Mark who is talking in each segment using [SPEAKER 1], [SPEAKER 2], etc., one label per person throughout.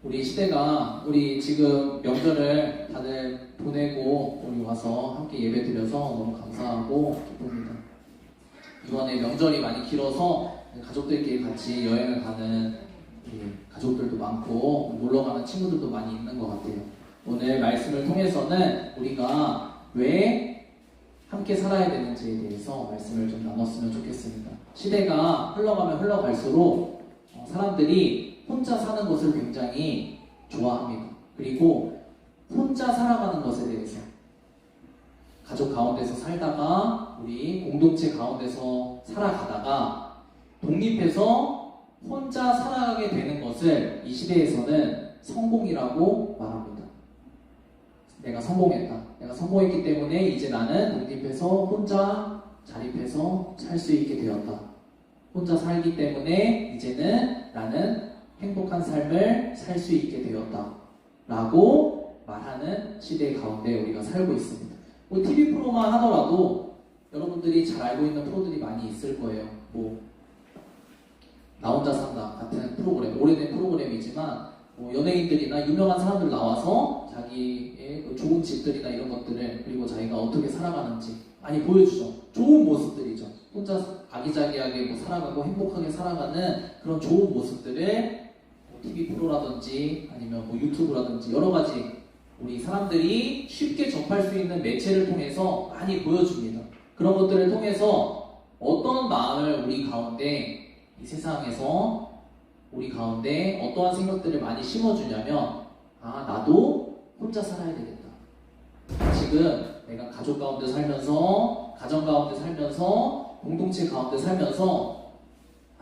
[SPEAKER 1] 우리 시대가 우리 지금 명절을 다들 보내고 우리 와서 함께 예배 드려서 너무 감사하고 기쁩니다. 이번에 명절이 많이 길어서 가족들끼리 같이 여행을 가는 가족들도 많고 놀러 가는 친구들도 많이 있는 것 같아요. 오늘 말씀을 통해서는 우리가 왜 함께 살아야 되는지에 대해서 말씀을 좀 나눴으면 좋겠습니다. 시대가 흘러가면 흘러갈수록 사람들이 혼자 사는 것을 굉장히 좋아합니다. 그리고 혼자 살아가는 것에 대해서 가족 가운데서 살다가 우리 공동체 가운데서 살아가다가 독립해서 혼자 살아가게 되는 것을 이 시대에서는 성공이라고 말합니다. 내가 성공했다. 내가 성공했기 때문에 이제 나는 독립해서 혼자 자립해서 살 수 있게 되었다. 혼자 살기 때문에 이제는 나는 행복한 삶을 살 수 있게 되었다 라고 말하는 시대 가운데 우리가 살고 있습니다. 뭐 TV 프로만 하더라도 여러분들이 잘 알고 있는 프로들이 많이 있을 거예요. 뭐 나 혼자 산다 같은 프로그램, 오래된 프로그램이지만 뭐 연예인들이나 유명한 사람들 나와서 자기의 좋은 집들이나 이런 것들을, 그리고 자기가 어떻게 살아가는지 많이 보여주죠. 좋은 모습들이죠. 혼자 아기자기하게 뭐 살아가고 행복하게 살아가는 그런 좋은 모습들을 TV 프로라든지 아니면 뭐 유튜브라든지 여러 가지 우리 사람들이 쉽게 접할 수 있는 매체를 통해서 많이 보여줍니다. 그런 것들을 통해서 어떤 마음을 우리 가운데, 이 세상에서 우리 가운데 어떠한 생각들을 많이 심어주냐면, 나도 혼자 살아야 되겠다. 지금 내가 가족 가운데 살면서, 가정 가운데 살면서, 공동체 가운데 살면서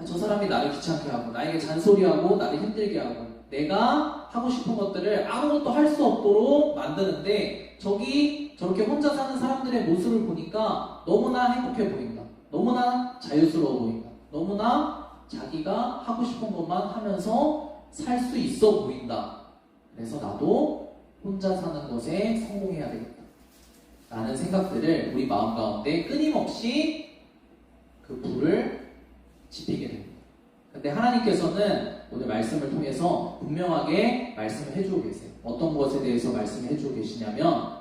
[SPEAKER 1] 저 사람이 나를 귀찮게 하고 나에게 잔소리하고 나를 힘들게 하고 내가 하고 싶은 것들을 아무것도 할 수 없도록 만드는데, 저렇게 혼자 사는 사람들의 모습을 보니까 너무나 행복해 보인다. 너무나 자유스러워 보인다. 너무나 자기가 하고 싶은 것만 하면서 살 수 있어 보인다. 그래서 나도 혼자 사는 것에 성공해야 되겠다 라는 생각들을 우리 마음 가운데 끊임없이 그 불을 지피게 됩니다. 근데 하나님께서는 오늘 말씀을 통해서 분명하게 말씀을 해주고 계세요. 어떤 것에 대해서 말씀을 해주고 계시냐면,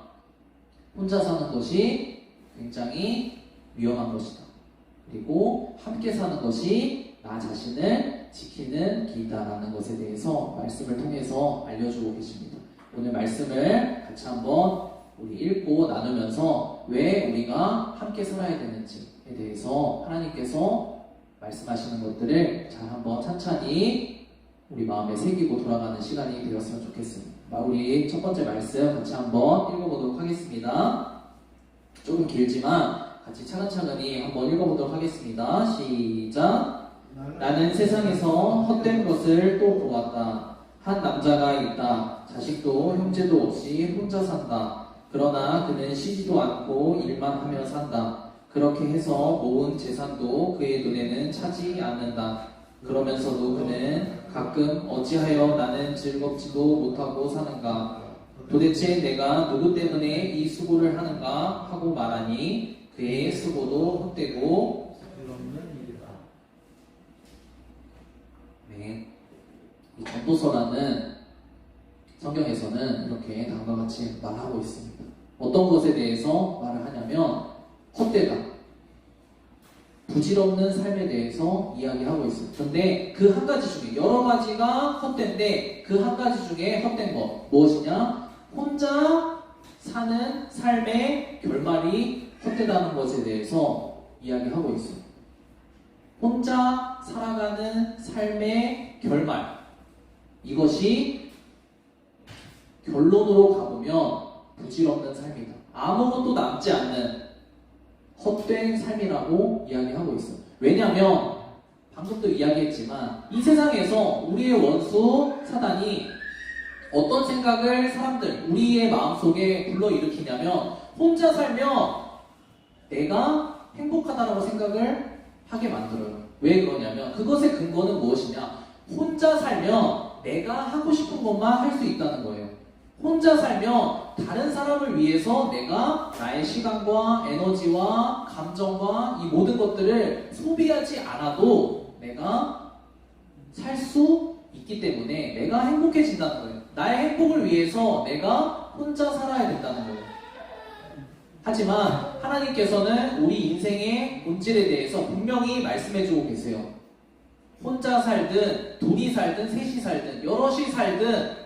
[SPEAKER 1] 혼자 사는 것이 굉장히 위험한 것이다. 그리고 함께 사는 것이 나 자신을 지키는 길이다라는 것에 대해서 말씀을 통해서 알려주고 계십니다. 오늘 말씀을 같이 한번 우리 읽고 나누면서 왜 우리가 함께 살아야 되는지에 대해서 하나님께서 말씀하시는 것들을 잘 한번 찬찬히 우리 마음에 새기고 돌아가는 시간이 되었으면 좋겠습니다. 우리 첫 번째 말씀 같이 한번 읽어보도록 하겠습니다. 조금 길지만 같이 차근차근히 한번 읽어보도록 하겠습니다. 시작. 나는 세상에서 헛된 것을 또 보았다. 한 남자가 있다. 자식도 형제도 없이 혼자 산다. 그러나 그는 쉬지도 않고 일만 하며 산다. 그렇게 해서 모은 재산도 그의 눈에는 차지 않는다. 그러면서도 그는 가끔 어찌하여 나는 즐겁지도 못하고 사는가? 도대체 내가 누구 때문에 이 수고를 하는가? 하고 말하니 그의 수고도 헛되고 이 전도서라는 성경에서는 이렇게 다음과 같이 말하고 있습니다. 어떤 것에 대해서 말을 하냐면 헛되다, 부질없는 삶에 대해서 이야기하고 있어요. 그런데 그 한 가지 중에, 여러 가지가 헛된데 그 한 가지 중에 헛된 것 무엇이냐? 혼자 사는 삶의 결말이 헛되다는 것에 대해서 이야기하고 있어요. 혼자 살아가는 삶의 결말, 이것이 결론으로 가보면 부질없는 삶이다. 아무것도 남지 않는 헛된 삶이라고 이야기하고 있어요. 왜냐하면 방금도 이야기했지만 이 세상에서 우리의 원수 사단이 어떤 생각을 사람들, 우리의 마음속에 불러일으키냐면, 혼자 살면 내가 행복하다라고 생각을 하게 만들어요. 왜 그러냐면 그것의 근거는 무엇이냐? 혼자 살면 내가 하고 싶은 것만 할 수 있다는 거예요. 혼자 살면 다른 사람을 위해서 내가 나의 시간과 에너지와 감정과 이 모든 것들을 소비하지 않아도 내가 살 수 있기 때문에 내가 행복해진다는 거예요. 나의 행복을 위해서 내가 혼자 살아야 된다는 거예요. 하지만 하나님께서는 우리 인생의 본질에 대해서 분명히 말씀해주고 계세요. 혼자 살든 둘이 살든 셋이 살든 여럿이 살든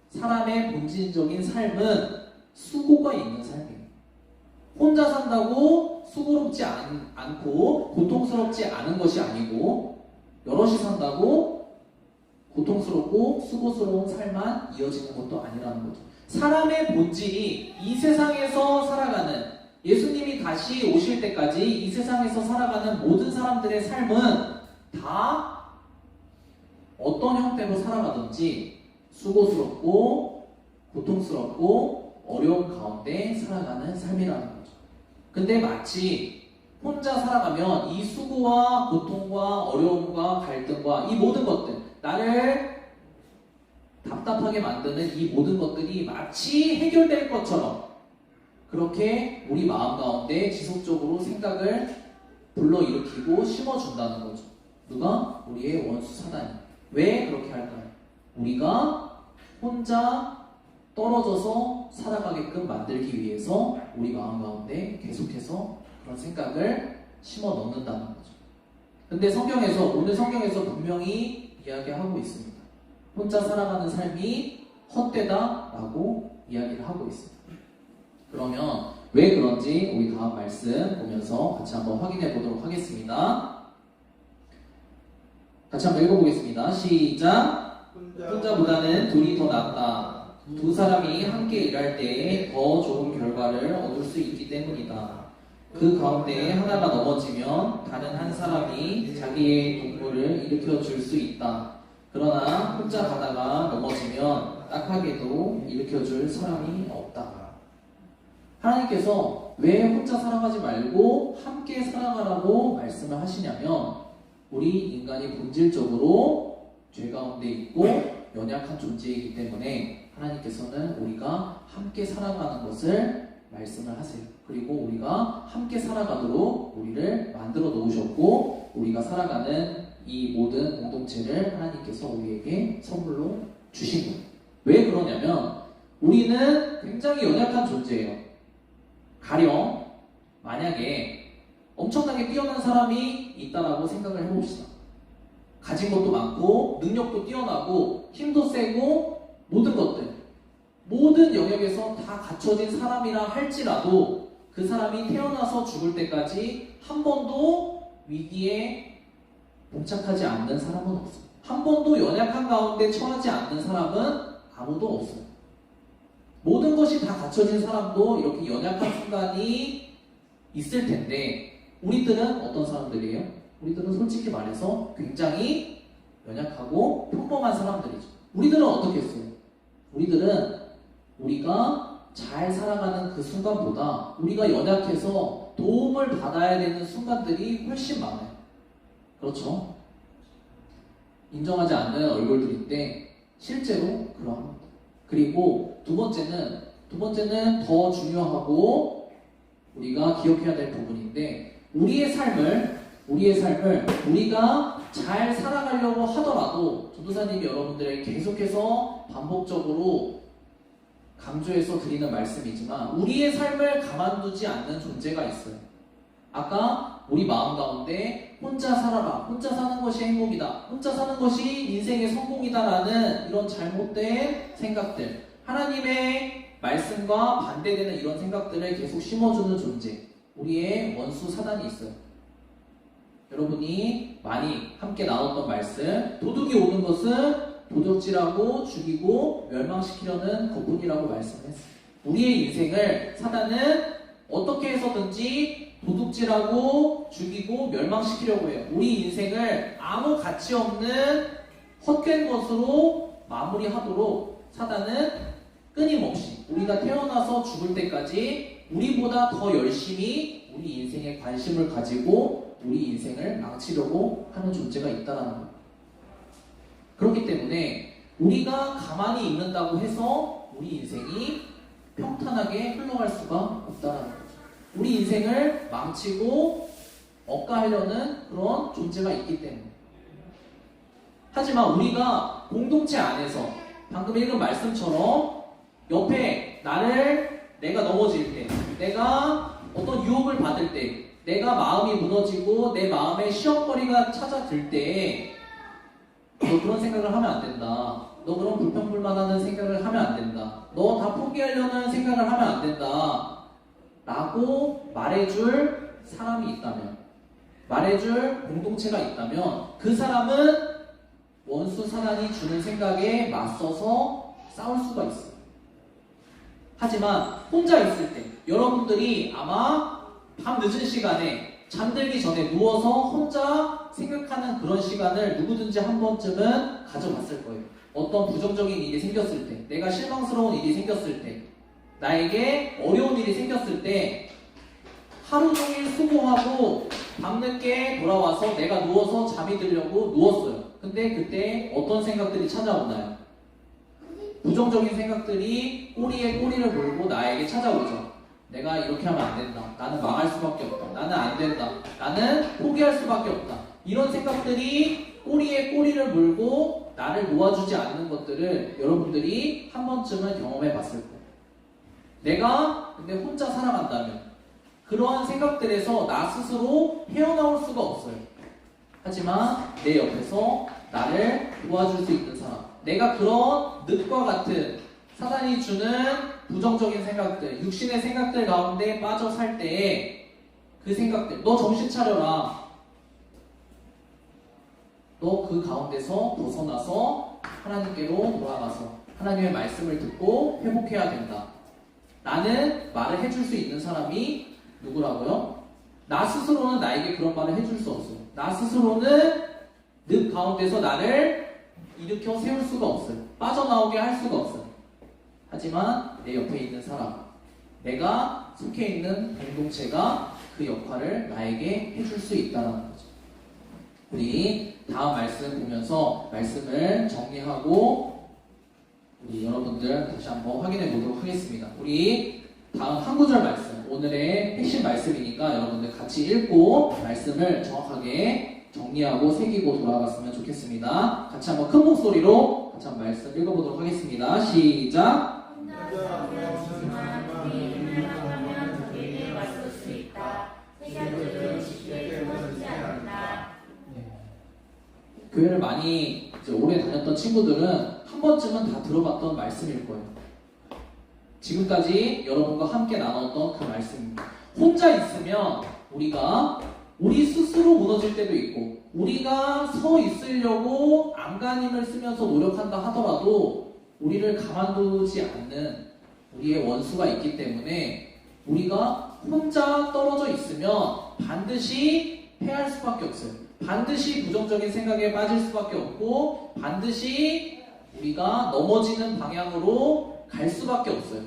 [SPEAKER 1] 사람의 본질적인 삶은 수고가 있는 삶이에요. 혼자 산다고 수고롭지 않고 고통스럽지 않은 것이 아니고 여럿이 산다고 고통스럽고 수고스러운 삶만 이어지는 것도 아니라는 거죠. 사람의 본질이 이 세상에서 살아가는, 예수님이 다시 오실 때까지 이 세상에서 살아가는 모든 사람들의 삶은 다 어떤 형태로 살아가든지 수고스럽고 고통스럽고 어려운 가운데 살아가는 삶이라는 거죠. 근데 마치 혼자 살아가면 이 수고와 고통과 어려움과 갈등과 이 모든 것들, 나를 답답하게 만드는 이 모든 것들이 마치 해결될 것처럼 그렇게 우리 마음 가운데 지속적으로 생각을 불러일으키고 심어준다는 거죠. 누가? 우리의 원수 사단이. 왜 그렇게 할까요? 우리가 혼자 떨어져서 살아가게끔 만들기 위해서 우리 마음 가운데 계속해서 그런 생각을 심어 넣는다는 거죠. 근데 오늘 성경에서 분명히 이야기하고 있습니다. 혼자 살아가는 삶이 헛되다라고 이야기를 하고 있습니다. 그러면 왜 그런지 우리 다음 말씀 보면서 같이 한번 확인해 보도록 하겠습니다. 같이 한번 읽어보겠습니다. 시작! 혼자보다는 둘이 더 낫다. 두 사람이 함께 일할 때에 더 좋은 결과를 얻을 수 있기 때문이다. 그 가운데 하나가 넘어지면 다른 한 사람이 자기의 동물을 일으켜 줄 수 있다. 그러나 혼자 가다가 넘어지면 딱하게도 일으켜 줄 사람이 없다. 하나님께서 왜 혼자 살아가지 말고 함께 살아가라고 말씀을 하시냐면 우리 인간이 본질적으로 죄 가운데 있고 연약한 존재이기 때문에 하나님께서는 우리가 함께 살아가는 것을 말씀을 하세요. 그리고 우리가 함께 살아가도록 우리를 만들어 놓으셨고 우리가 살아가는 이 모든 공동체를 하나님께서 우리에게 선물로 주신 거예요. 왜 그러냐면 우리는 굉장히 연약한 존재예요. 가령 만약에 엄청나게 뛰어난 사람이 있다라고 생각을 해봅시다. 가진 것도 많고 능력도 뛰어나고 힘도 세고 모든 영역에서 다 갖춰진 사람이라 할지라도 그 사람이 태어나서 죽을 때까지 한 번도 위기에 봉착하지 않는 사람은 없어요. 한 번도 연약한 가운데 처하지 않는 사람은 아무도 없어요. 모든 것이 다 갖춰진 사람도 이렇게 연약한 순간이 있을 텐데 우리들은 어떤 사람들이에요? 우리들은 솔직히 말해서 굉장히 연약하고 평범한 사람들이죠. 우리들은 어떻게 했어요? 우리들은 우리가 잘 살아가는 그 순간보다 우리가 연약해서 도움을 받아야 되는 순간들이 훨씬 많아요. 그렇죠? 인정하지 않는 얼굴들인데 실제로 그러합니다. 그리고 두 번째는 더 중요하고 우리가 기억해야 될 부분인데 우리의 삶을 우리가 잘 살아가려고 하더라도 전도사님이 여러분들에게 계속해서 반복적으로 강조해서 드리는 말씀이지만 우리의 삶을 가만두지 않는 존재가 있어요. 아까 우리 마음 가운데 혼자 살아라, 혼자 사는 것이 행복이다, 혼자 사는 것이 인생의 성공이다라는 이런 잘못된 생각들, 하나님의 말씀과 반대되는 이런 생각들을 계속 심어주는 존재, 우리의 원수 사단이 있어요. 여러분이 많이 함께 나눴던 말씀, 도둑이 오는 것은 도적질하고 죽이고 멸망시키려는 것뿐이라고 말씀했어요. 우리의 인생을 사단은 어떻게 해서든지 도둑질하고 죽이고 멸망시키려고 해요. 우리 인생을 아무 가치 없는 헛된 것으로 마무리하도록 사단은 끊임없이 우리가 태어나서 죽을 때까지 우리보다 더 열심히 우리 인생에 관심을 가지고 우리 인생을 망치려고 하는 존재가 있다는 거예요. 그렇기 때문에 우리가 가만히 있는다고 해서 우리 인생이 평탄하게 흘러갈 수가 없다는 거죠. 우리 인생을 망치고 억가하려는 그런 존재가 있기 때문에 하지만 우리가 공동체 안에서 방금 읽은 말씀처럼 옆에 내가 넘어질 때, 내가 어떤 유혹을 받을 때, 내가 마음이 무너지고 내 마음에 시험거리가 찾아들 때 너 그런 생각을 하면 안 된다. 너 그런 불평불만하는 생각을 하면 안 된다. 너 다 포기하려는 생각을 하면 안 된다. 라고 말해줄 사람이 있다면, 말해줄 공동체가 있다면 그 사람은 원수 사단이 주는 생각에 맞서서 싸울 수가 있어요. 하지만 혼자 있을 때 여러분들이 아마 밤 늦은 시간에 잠들기 전에 누워서 혼자 생각하는 그런 시간을 누구든지 한 번쯤은 가져봤을 거예요. 어떤 부정적인 일이 생겼을 때, 내가 실망스러운 일이 생겼을 때, 나에게 어려운 일이 생겼을 때 하루 종일 수고하고 밤늦게 돌아와서 내가 누워서 잠이 들려고 누웠어요. 근데 그때 어떤 생각들이 찾아오나요? 부정적인 생각들이 꼬리에 꼬리를 물고 나에게 찾아오죠. 내가 이렇게 하면 안 된다. 나는 망할 수밖에 없다. 나는 안 된다. 나는 포기할 수밖에 없다. 이런 생각들이 꼬리에 꼬리를 물고 나를 놓아주지 않는 것들을 여러분들이 한 번쯤은 경험해 봤을 거예요. 내가 근데 혼자 살아간다면 그러한 생각들에서 나 스스로 헤어나올 수가 없어요. 하지만 내 옆에서 나를 도와줄 수 있는 사람, 내가 그런 늪과 같은 사단이 주는 부정적인 생각들, 육신의 생각들 가운데 빠져 살 때에 그 생각들, 너 정신 차려라. 너 그 가운데서 벗어나서 하나님께로 돌아가서 하나님의 말씀을 듣고 회복해야 된다. 라는 말을 해줄 수 있는 사람이 누구라고요? 나 스스로는 나에게 그런 말을 해줄 수 없어요. 나 스스로는 늪 가운데서 나를 일으켜 세울 수가 없어요. 빠져나오게 할 수가 없어요. 하지만 내 옆에 있는 사람, 내가 속해 있는 공동체가 그 역할을 나에게 해줄 수 있다는 거죠. 우리 다음 말씀 보면서 말씀을 정리하고 우리 여러분들 다시 한번 확인해 보도록 하겠습니다. 우리 다음 한 구절 말씀, 오늘의 핵심 말씀이니까 여러분들 같이 읽고 말씀을 정확하게 정리하고 새기고 돌아갔으면 좋겠습니다. 같이 한번 큰 목소리로 같이 한번 말씀 읽어보도록 하겠습니다. 시작! 교회를 많이 이제 오래 다녔던 친구들은 한 번쯤은 다 들어봤던 말씀일 거예요. 지금까지 여러분과 함께 나눴던 그 말씀입니다. 혼자 있으면 우리 스스로 무너질 때도 있고, 우리가 서 있으려고 안간힘을 쓰면서 노력한다 하더라도 우리를 가만두지 않는 우리의 원수가 있기 때문에 우리가 혼자 떨어져 있으면 반드시 패할 수밖에 없어요. 반드시 부정적인 생각에 빠질 수밖에 없고 반드시 우리가 넘어지는 방향으로 갈 수밖에 없어요.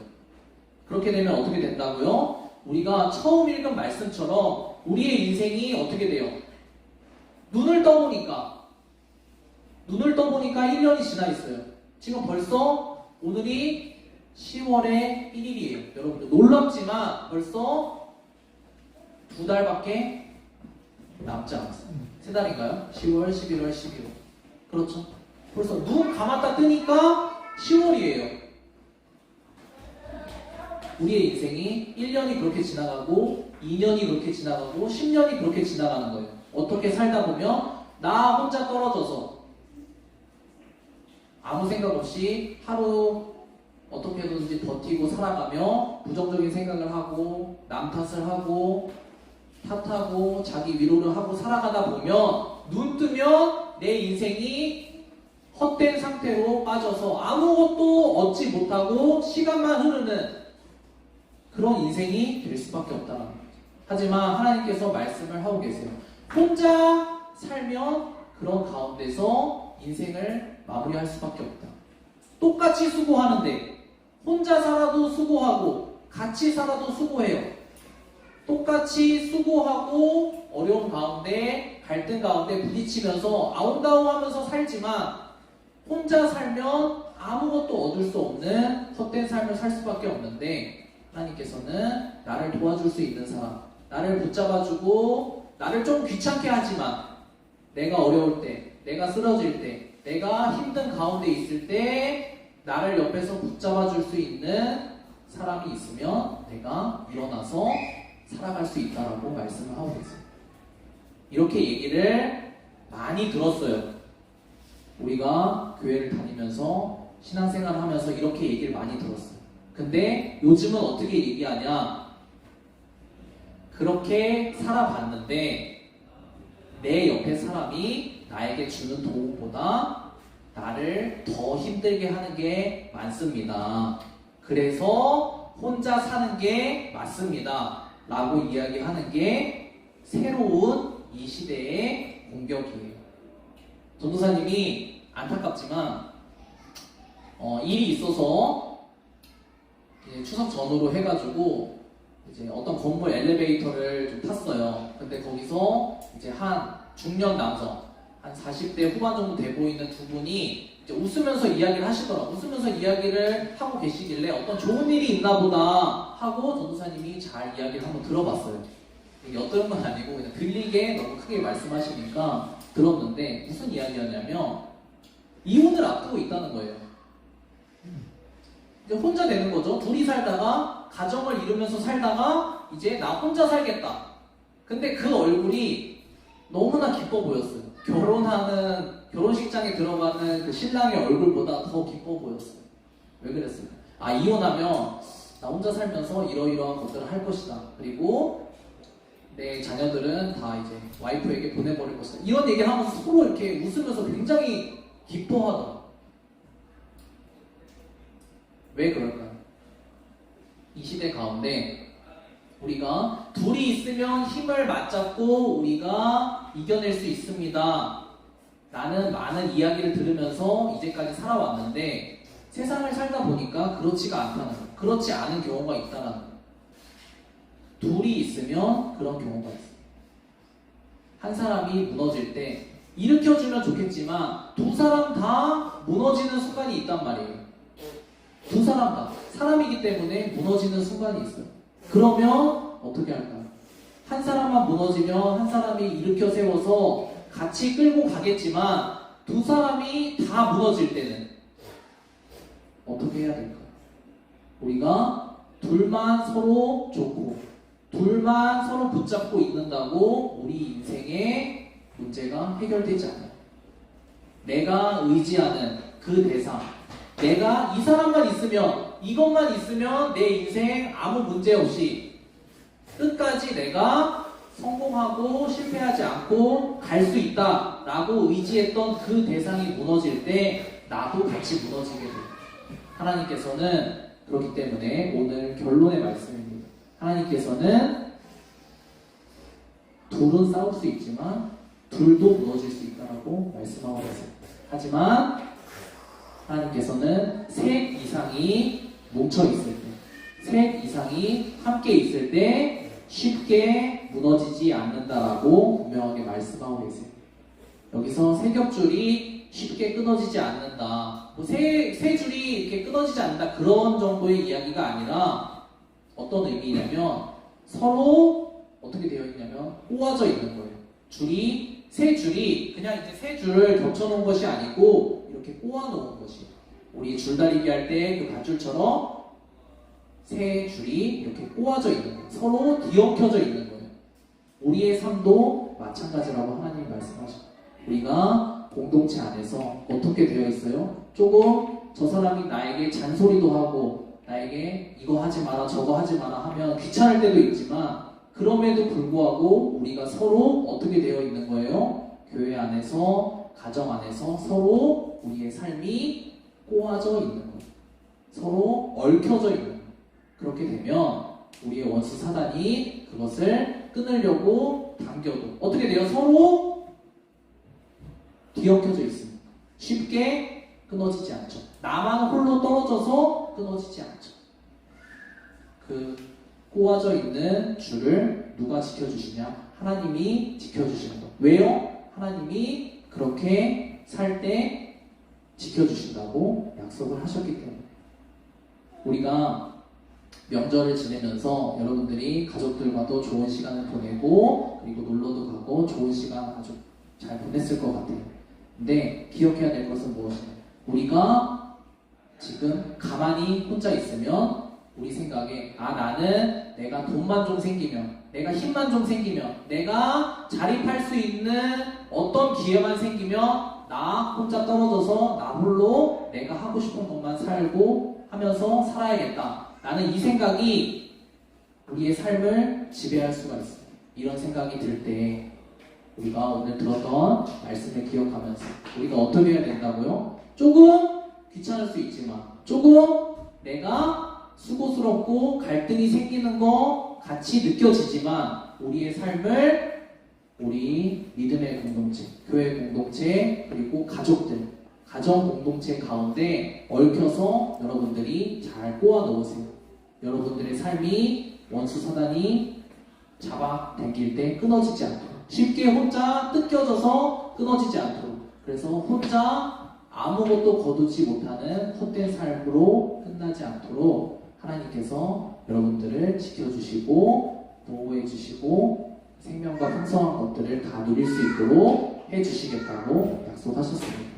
[SPEAKER 1] 그렇게 되면 어떻게 된다고요? 우리가 처음 읽은 말씀처럼 우리의 인생이 어떻게 돼요? 눈을 떠보니까 1년이 지나 있어요. 지금 벌써 오늘이 10월의 1일이에요. 여러분들 놀랍지만 벌써 2달밖에 남지 않았어요. 3달인가요? 10월, 11월, 12월. 그렇죠? 벌써 눈 감았다 뜨니까 10월이에요. 우리의 인생이 1년이 그렇게 지나가고 2년이 그렇게 지나가고 10년이 그렇게 지나가는 거예요. 어떻게 살다 보면 나 혼자 떨어져서 아무 생각 없이 하루 어떻게든지 버티고 살아가며 부정적인 생각을 하고 남 탓을 하고 탓하고 자기 위로를 하고 살아가다 보면 눈 뜨면 내 인생이 헛된 상태로 빠져서 아무것도 얻지 못하고 시간만 흐르는 그런 인생이 될 수밖에 없다는 거죠. 하지만 하나님께서 말씀을 하고 계세요. 혼자 살면 그런 가운데서 인생을 마무리할 수밖에 없다. 똑같이 수고하는데 혼자 살아도 수고하고 같이 살아도 수고해요. 똑같이 수고하고 어려운 가운데 갈등 가운데 부딪히면서 아웅다웅하면서 살지만 혼자 살면 아무것도 얻을 수 없는 헛된 삶을 살 수밖에 없는데 하나님께서는 나를 도와줄 수 있는 사람, 나를 붙잡아주고 나를 좀 귀찮게 하지만 내가 어려울 때, 내가 쓰러질 때, 내가 힘든 가운데 있을 때 나를 옆에서 붙잡아 줄 수 있는 사람이 있으면 내가 일어나서 살아갈 수 있다라고 말씀을 하고 있어요. 이렇게 얘기를 많이 들었어요. 우리가 교회를 다니면서 신앙생활을 하면서 이렇게 얘기를 많이 들었어요. 근데 요즘은 어떻게 얘기하냐? 그렇게 살아봤는데 내 옆에 사람이 나에게 주는 도움보다 나를 더 힘들게 하는 게 많습니다. 그래서 혼자 사는 게 맞습니다. 라고 이야기하는 게 새로운 이 시대의 공격이에요. 전도사님이 안타깝지만 일이 있어서 이제 추석 전후로 해가지고 이제 어떤 건물 엘리베이터를 좀 탔어요. 근데 거기서 이제 한 중년 남성, 한 40대 후반 정도 돼 보이는 두 분이 이제 웃으면서 이야기를 하시더라고요. 웃으면서 이야기를 하고 계시길래 어떤 좋은 일이 있나 보다 하고 전도사님이 잘 이야기를 한번 들어봤어요. 엿들은 건 아니고 그냥 들리게 너무 크게 말씀하시니까 들었는데 무슨 이야기였냐면 이혼을 앞두고 있다는 거예요. 이제 혼자 되는 거죠. 둘이 살다가 가정을 이루면서 살다가 이제 나 혼자 살겠다. 근데 그 얼굴이 너무나 기뻐 보였어요. 결혼식장에 들어가는 그 신랑의 얼굴보다 더 기뻐 보였어요. 왜 그랬어요? 이혼하면 나 혼자 살면서 이러이러한 것들을 할 것이다. 그리고 내 자녀들은 다 이제 와이프에게 보내버릴 것이다. 이런 얘기를 하면서 서로 이렇게 웃으면서 굉장히 기뻐하더라고요. 왜 그럴까요? 이 시대 가운데 우리가 둘이 있으면 힘을 맞잡고 우리가 이겨낼 수 있습니다. 나는 많은 이야기를 들으면서 이제까지 살아왔는데 세상을 살다 보니까 그렇지가 않다는 거예요. 그렇지 않은 경우가 있다는 거예요. 둘이 있으면 그런 경우가 있어요. 한 사람이 무너질 때 일으켜주면 좋겠지만 두 사람 다 무너지는 순간이 있단 말이에요. 두 사람 다 사람이기 때문에 무너지는 순간이 있어요. 그러면 어떻게 할까요? 한 사람만 무너지면 한 사람이 일으켜 세워서 같이 끌고 가겠지만 두 사람이 다 무너질 때는 어떻게 해야 될까요? 우리가 둘만 서로 좋고 둘만 서로 붙잡고 있는다고 우리 인생의 문제가 해결되지 않아요. 내가 의지하는 그 대상, 내가 이 사람만 있으면, 이것만 있으면 내 인생 아무 문제 없이 끝까지 내가 성공하고 실패하지 않고 갈 수 있다 라고 의지했던 그 대상이 무너질 때 나도 같이 무너지게 돼요. 하나님께서는 그렇기 때문에 오늘 결론의 말씀입니다. 하나님께서는 둘은 싸울 수 있지만 둘도 무너질 수 있다고 말씀하고 계세요. 하지만 하나님께서는 셋 이상이 뭉쳐 있을 때, 셋 이상이 함께 있을 때 쉽게 무너지지 않는다라고 분명하게 말씀하고 계세요. 여기서 세 겹줄이 쉽게 끊어지지 않는다. 세 줄이 이렇게 끊어지지 않는다. 그런 정도의 이야기가 아니라 어떤 의미냐면 서로 어떻게 되어 있냐면 꼬아져 있는 거예요. 세 줄이 그냥 이제 세 줄을 겹쳐놓은 것이 아니고 이렇게 꼬아놓은 것이에요. 우리 줄다리기 할 때 그 밧줄처럼 세 줄이 이렇게 꼬아져 있는 거예요. 서로 뒤엉켜져 있는 거예요. 우리의 삶도 마찬가지라고 하나님이 말씀하셔요. 우리가 공동체 안에서 어떻게 되어 있어요? 조금 저 사람이 나에게 잔소리도 하고 나에게 이거 하지 마라 저거 하지 마라 하면 귀찮을 때도 있지만 그럼에도 불구하고 우리가 서로 어떻게 되어 있는 거예요? 교회 안에서, 가정 안에서 서로 우리의 삶이 꼬아져 있는 거예요. 서로 얽혀져 있는 거예요. 그렇게 되면 우리의 원수 사단이 그것을 끊으려고 당겨도 어떻게 돼요? 서로 뒤엉켜져 있습니다. 쉽게 끊어지지 않죠. 나만 홀로 떨어져서 끊어지지 않죠. 그 꼬아져 있는 줄을 누가 지켜주시냐? 하나님이 지켜주시는 것. 왜요? 하나님이 그렇게 살 때 지켜주신다고 약속을 하셨기 때문에. 우리가 명절을 지내면서 여러분들이 가족들과도 좋은 시간을 보내고 그리고 놀러도 가고 좋은 시간 아주 잘 보냈을 것 같아요. 근데 기억해야 될 것은 무엇이냐? 우리가 지금 가만히 혼자 있으면 우리 생각에 나는 내가 돈만 좀 생기면, 내가 힘만 좀 생기면, 내가 자립할 수 있는 어떤 기회만 생기면 나 혼자 떨어져서 나 홀로 내가 하고 싶은 것만 살고 하면서 살아야겠다. 나는 이 생각이 우리의 삶을 지배할 수가 있어요. 이런 생각이 들 때 우리가 오늘 들었던 말씀을 기억하면서 우리가 어떻게 해야 된다고요? 조금 귀찮을 수 있지만 조금 내가 수고스럽고 갈등이 생기는 거 같이 느껴지지만 우리의 삶을 우리 믿음의 공동체, 교회 공동체, 그리고 가족들, 가정 공동체 가운데 얽혀서 여러분들이 잘 꼬아 놓으세요. 여러분들의 삶이 원수 사단이 잡아당길 때 끊어지지 않도록, 쉽게 혼자 뜯겨져서 끊어지지 않도록, 그래서 혼자 아무것도 거두지 못하는 헛된 삶으로 끝나지 않도록 하나님께서 여러분들을 지켜주시고 보호해주시고 생명과 풍성한 것들을 다 누릴 수 있도록 해주시겠다고 약속하셨습니다.